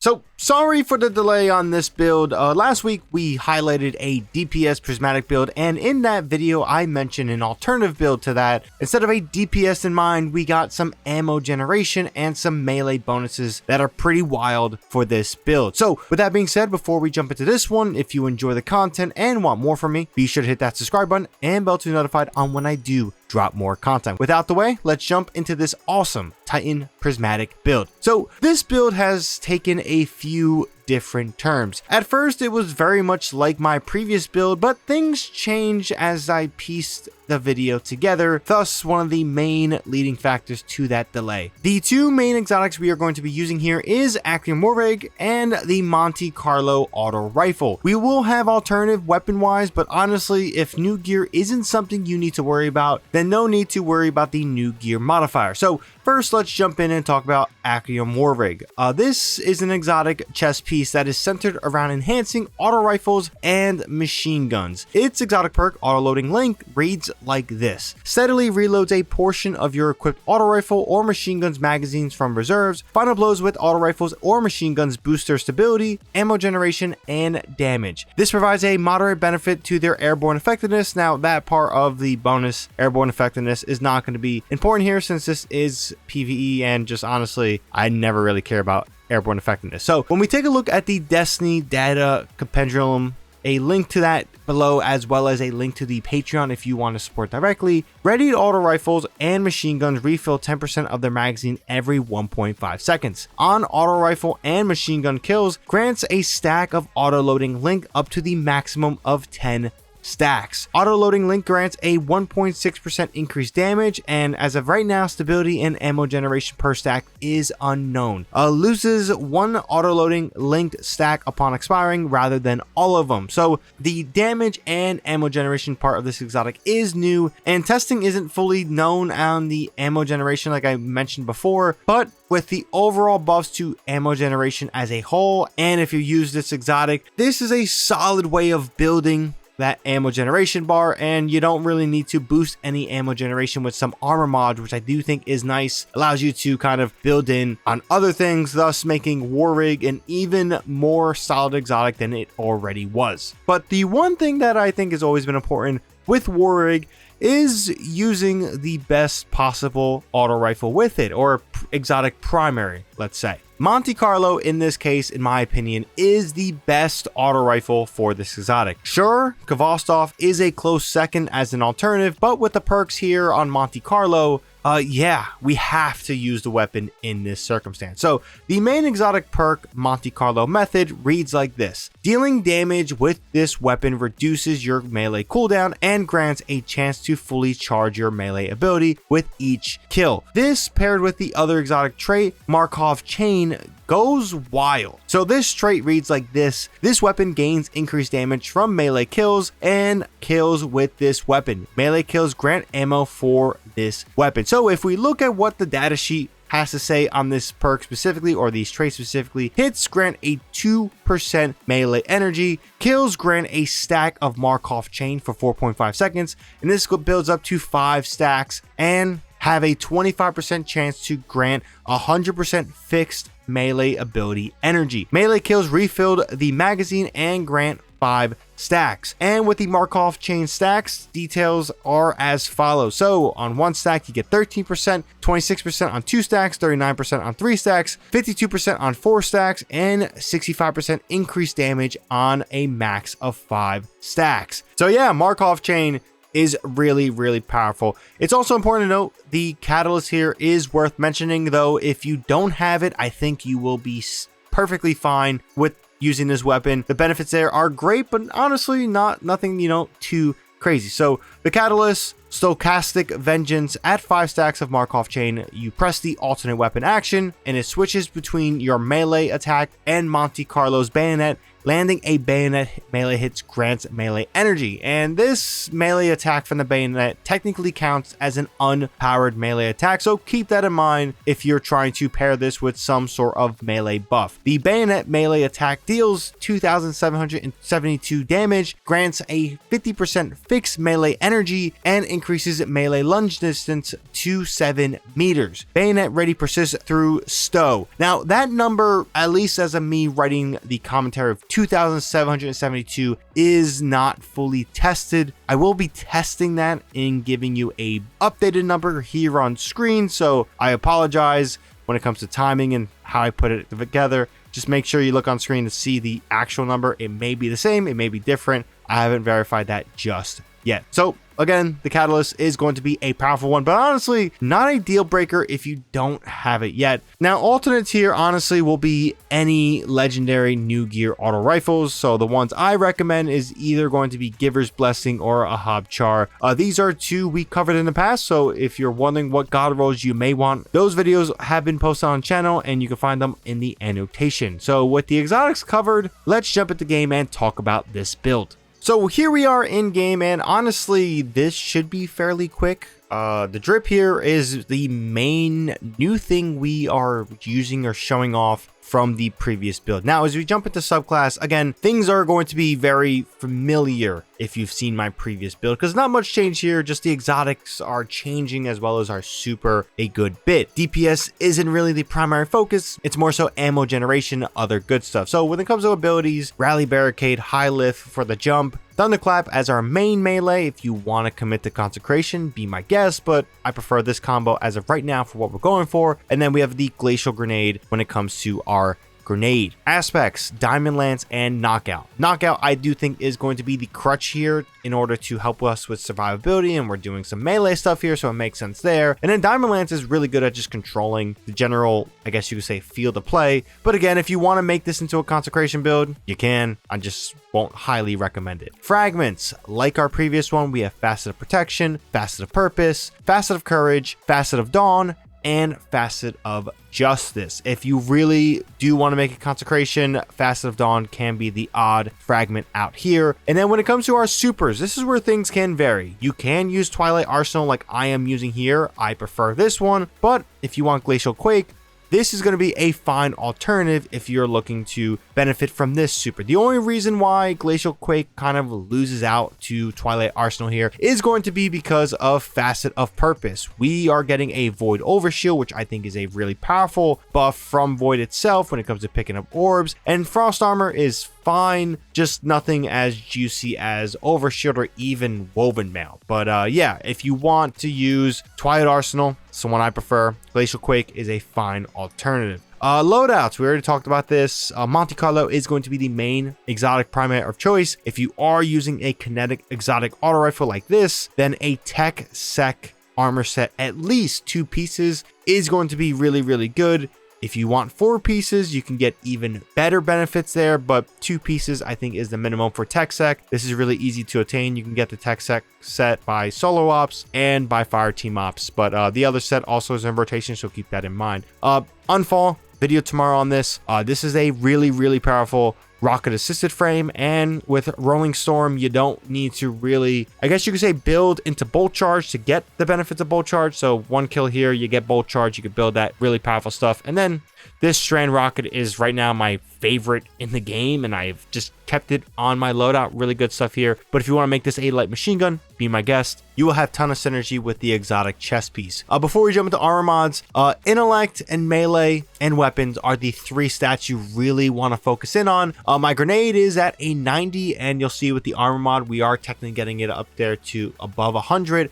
So sorry for the delay on this build. Last week we highlighted a DPS Prismatic build, and in that video I mentioned an alternative build to that. Instead of a DPS in mind, we got some ammo generation and some melee bonuses that are pretty wild for this build. So with that being said, before we jump into this one, if you enjoy the content and want more from me, be sure to hit that subscribe button and bell to be notified on when I do drop more content. Without the way, let's jump into this awesome Titan Prismatic build. So this build has taken a few different terms. At first, it was very much like my previous build, but things changed as I pieced the video together, thus one of the main leading factors to that delay. The two main exotics we are going to be using here is Actium War Rig and the Monte Carlo auto rifle. We will have alternative weapon wise, but honestly, if new gear isn't something you need to worry about, then no need to worry about the new gear modifier. So first, let's jump in and talk about Actium War Rig. This is an exotic chest piece that is centered around enhancing auto rifles and machine guns. Its exotic perk, auto loading link, reads like this: steadily reloads a portion of your equipped auto rifle or machine guns magazines from reserves. Final blows with auto rifles or machine guns boost their stability, ammo generation, and damage. This provides a moderate benefit to their airborne effectiveness. Now, that part of the bonus airborne effectiveness is not going to be important here since this is PvE, and just honestly, I never really care about airborne effectiveness. So when we take a look at the Destiny Data Compendium, a link to that below, as well as a link to the Patreon if you want to support directly. Readied auto rifles and machine guns refill 10% of their magazine every 1.5 seconds. On auto rifle and machine gun kills, grants a stack of auto loading link up to the maximum of 10 stacks. Auto loading link grants a 1.6% increased damage, and as of right now, stability and ammo generation per stack is unknown. Loses one auto loading linked stack upon expiring rather than all of them. So the damage and ammo generation part of this exotic is new, and testing isn't fully known on the ammo generation like I mentioned before, but with the overall buffs to ammo generation as a whole, and if you use this exotic, this is a solid way of building that ammo generation bar, and you don't really need to boost any ammo generation with some armor mod, which I do think is nice. Allows you to kind of build in on other things, thus making War Rig an even more solid exotic than it already was. But the one thing that I think has always been important with War Rig is using the best possible auto rifle with it, or exotic primary, let's say. Monte Carlo, in this case, in my opinion, is the best auto rifle for this exotic. Sure, Kvostov is a close second as an alternative, but with the perks here on Monte Carlo, yeah, we have to use the weapon in this circumstance. So the main exotic perk, Monte Carlo method, reads like this: dealing damage with this weapon reduces your melee cooldown and grants a chance to fully charge your melee ability with each kill. This, paired with the other exotic trait, Markov Chain, goes wild. So this trait reads like this: this weapon gains increased damage from melee kills and kills with this weapon. Melee kills grant ammo for this weapon. So if we look at what the datasheet has to say on this perk specifically, or these traits specifically, hits grant a 2% melee energy, kills grant a stack of Markov Chain for 4.5 seconds, and this builds up to 5 stacks, and have a 25% chance to grant 100% fixed melee ability energy. Melee kills refilled the magazine and grant 5 stacks. And with the Markov Chain stacks, details are as follows. So on 1 stack you get 13%, 26% on 2 stacks, 39% on 3 stacks, 52% on 4 stacks, and 65% increased damage on a max of 5 stacks. So yeah, Markov Chain is really, really powerful. It's also important to note the catalyst here is worth mentioning, though. If you don't have it, I think you will be perfectly fine with using this weapon. The benefits there are great, but honestly nothing, too crazy. So the catalyst, Stochastic Vengeance, at 5 stacks of Markov Chain, you press the alternate weapon action and it switches between your melee attack and Monte Carlo's bayonet landing a bayonet melee hits grants melee energy, and this melee attack from the bayonet technically counts as an unpowered melee attack, so keep that in mind if you're trying to pair this with some sort of melee buff. The bayonet melee attack deals 2,772 damage, grants a 50% fixed melee energy, and increases melee lunge distance to 7 meters. Bayonet ready persists through stow. Now that number, at least as of me writing the commentary of 2,772, is not fully tested. I will be testing that and giving you a updated number here on screen, so I apologize when it comes to timing and how I put it together. Just make sure you look on screen to see the actual number. It may be the same, it may be different. I haven't verified that just yet. So again, the catalyst is going to be a powerful one, but honestly, not a deal breaker if you don't have it yet. Now, alternates here honestly will be any legendary new gear auto rifles. So the ones I recommend is either going to be Giver's Blessing or a Hobchar. These are two we covered in the past, so if you're wondering what god rolls you may want, those videos have been posted on the channel and you can find them in the annotation. So with the exotics covered, let's jump into the game and talk about this build. So here we are in game, and honestly, this should be fairly quick. The drip here is the main new thing we are using or showing off from the previous build. Now, as we jump into subclass, again, things are going to be very familiar if you've seen my previous build, because not much change here, just the exotics are changing as well as our super a good bit. DPS isn't really the primary focus, it's more so ammo generation, other good stuff. So when it comes to abilities, Rally Barricade, High Lift for the jump, Thunderclap as our main melee. If you want to commit to Consecration, be my guest, but I prefer this combo as of right now for what we're going for. And then we have the Glacial Grenade when it comes to our grenade. Aspects, Diamond Lance and Knockout. Knockout I do think is going to be the crutch here in order to help us with survivability, and we're doing some melee stuff here, so it makes sense there. And then Diamond Lance is really good at just controlling the general, I guess you could say, field of play. But again, if you want to make this into a Consecration build, you can. I just won't highly recommend it. Fragments, like our previous one, we have Facet of Protection, Facet of Purpose, Facet of Courage, Facet of Dawn, and Facet of Justice. If you really do want to make a Consecration, Facet of Dawn can be the odd fragment out here. And then when it comes to our supers, this is where things can vary. You can use Twilight Arsenal like I am using here. I prefer this one, but if you want Glacial Quake, this is going to be a fine alternative if you're looking to benefit from this super. The only reason why Glacial Quake kind of loses out to Twilight Arsenal here is going to be because of Facet of Purpose. We are getting a Void Overshield, which I think is a really powerful buff from Void itself when it comes to picking up orbs, and Frost Armor is fine, just nothing as juicy as Overshield or even Woven Mail. But yeah, if you want to use Twilight Arsenal, it's the one I prefer. Glacial Quake is a fine alternative. Loadouts, we already talked about this. Monte Carlo is going to be the main exotic primate of choice. If you are using a kinetic exotic auto rifle like this, then a tech sec armor set, at least 2 pieces, is going to be really, really good. If you want 4 pieces, you can get even better benefits there, but 2 pieces I think is the minimum for Tech Sec. This is really easy to attain. You can get the Tech Sec set by solo ops and by fire team ops, but the other set also is in rotation, so keep that in mind. Unfall, video tomorrow on this. This is a really, really powerful rocket assisted frame, and with Rolling Storm you don't need to really, I guess you could say, build into bolt charge to get the benefits of bolt charge. So 1 kill here, you get bolt charge, you can build that really powerful stuff. And then this Strand Rocket is right now my favorite in the game, and I've just kept it on my loadout. Really good stuff here. But if you want to make this a light machine gun, be my guest. You will have a ton of synergy with the exotic chest piece. Before we jump into armor mods, intellect and melee and weapons are the 3 stats you really want to focus in on. My grenade is at a 90, and you'll see with the armor mod we are technically getting it up there to above 100.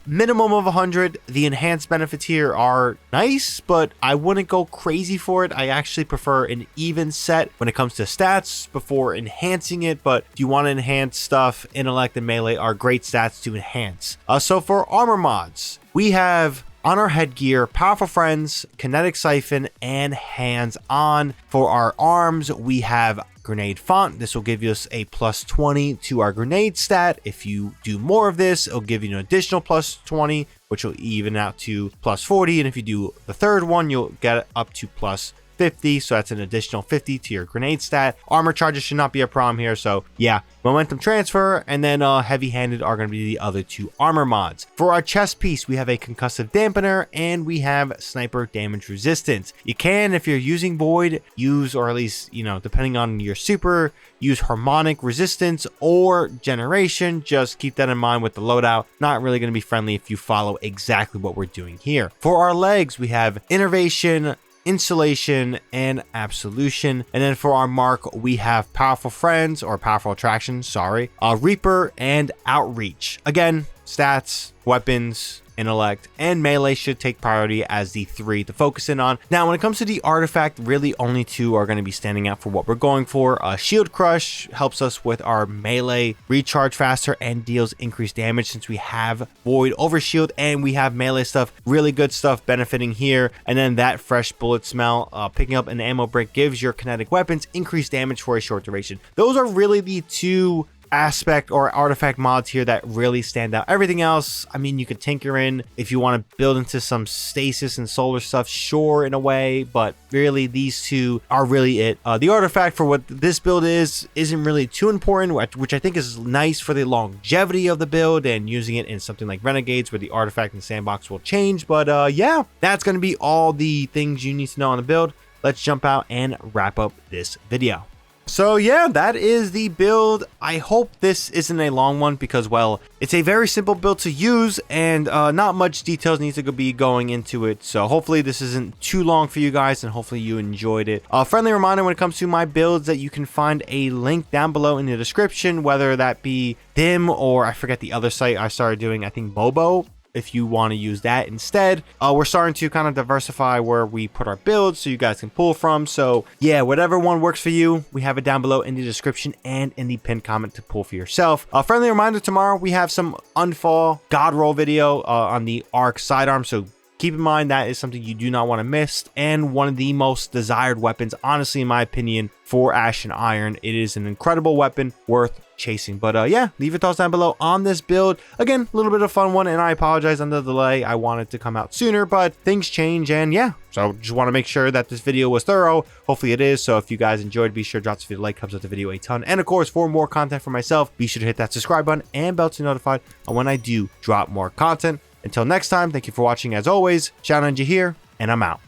Minimum of 100. The enhanced benefits here are nice, but I wouldn't go crazy for it. I actually prefer an even set when it comes to stats before enhancing it. But if you want to enhance stuff, intellect and melee are great stats to enhance. So for armor mods, we have on our headgear, Powerful Friends, Kinetic Siphon, and Hands On. For our arms, we have Grenade Font. This will give us a plus 20 to our grenade stat. If you do more of this, it'll give you an additional plus 20, which will even out to plus 40. And if you do the third one, you'll get it up to plus 50, so that's an additional 50 to your grenade stat. Armor charges should not be a problem here, so yeah. Momentum transfer, and then heavy-handed are going to be the other two armor mods. For our chest piece, we have a concussive dampener, and we have sniper damage resistance. You can, if you're using void, use, or at least, you know, depending on your super, use harmonic resistance or generation. Just keep that in mind with the loadout. Not really going to be friendly if you follow exactly what we're doing here. For our legs, we have innervation, insulation, and absolution. And then for our mark, we have powerful friends, or powerful attractions, sorry, reaper and outreach. Again, stats, weapons, intellect, and melee should take priority as the three to focus in on. Now, when it comes to the artifact, really only two are going to be standing out for what we're going for. Shield Crush helps us with our melee recharge faster and deals increased damage since we have void over shield and we have melee stuff. Really good stuff benefiting here. And then that fresh bullet smell, picking up an ammo brick gives your kinetic weapons increased damage for a short duration. Those are really the two aspect or artifact mods here that really stand out. Everything else, I mean, you could tinker in if you want to build into some stasis and solar stuff, sure, in a way, but really these two are really it. The artifact for what this build isn't really too important, which I think is nice for the longevity of the build and using it in something like Renegades where the artifact and sandbox will change. But yeah, that's going to be all the things you need to know on the build. Let's jump out and wrap up this video. So yeah, that is the build. I hope this isn't a long one because, well, it's a very simple build to use and not much details needs to be going into it. So hopefully this isn't too long for you guys and hopefully you enjoyed it. Friendly reminder when it comes to my builds that you can find a link down below in the description, whether that be Dim or I forget the other site I started doing, I think Bobo, if you want to use that instead. We're starting to kind of diversify where we put our builds so you guys can pull from. So yeah, whatever one works for you, we have it down below in the description and in the pinned comment to pull for yourself. Friendly reminder, tomorrow we have some Unfall God Roll video on the Arc sidearm, so keep in mind that is something you do not want to miss, and one of the most desired weapons, honestly, in my opinion, for Ash and Iron. It is an incredible weapon worth chasing. But yeah, leave your thoughts down below on this build. Again, a little bit of fun one, and I apologize on the delay. I wanted to come out sooner, but things change, and yeah, so just want to make sure that this video was thorough. Hopefully it is. So if you guys enjoyed, be sure to drop this video a like, helps out the video a ton. And of course, for more content for myself, be sure to hit that subscribe button and bell to be notified on when I do drop more content. Until next time, thank you for watching. As always, ShadowNinja here, and I'm out.